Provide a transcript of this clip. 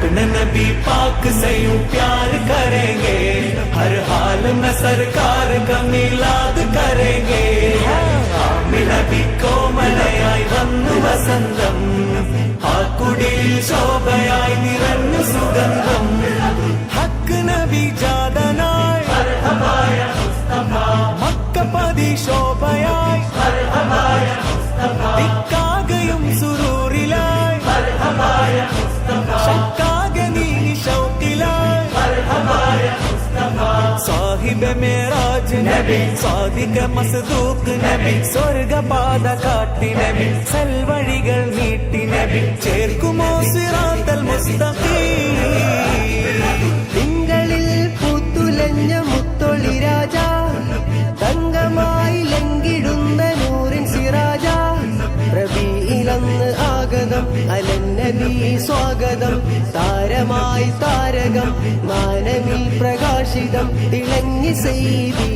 नबी पाक से यूं प्यार करेंगे, हर हाल में सरकार का मिलाद करेंगे. നബി കോമലയായി വന്നു വസന്തം, ആ കുടിയിൽ ശോഭയായി നിറഞ്ഞു സുഗന്ധം. ഹക്ക് നബി ജാതനായി മക്കപതി ശോഭയായി, ദിക്കാകയും സുരൂറിലായി, ശക്കാകെ നീ ശൗക്കിലായി. സാഹിബ് മേറാജ് നബി, സാദിഖ മസ്ദൂഖ് നബി, സ്വർഗപാത കാട്ടി നബി, സൽവഴികൾ നീട്ടി നബി, ചേർക്കുമോ സിറാത്തൽ മുസ്തഖീം. തിങ്കളിൽ പൂത്തുലഞ്ഞ മുത്തൊളി രാജ, തങ്കമായി ലങ്കിടുന്ന നൂറിൻ സിറാജ. റബീഇലന്ന് ആഗതം, അലന്നബി സ്വാഗതം, താരമായി താരകം, മാനവിൽ പ്രകാശിതം, തിളങ്ങി സൈദി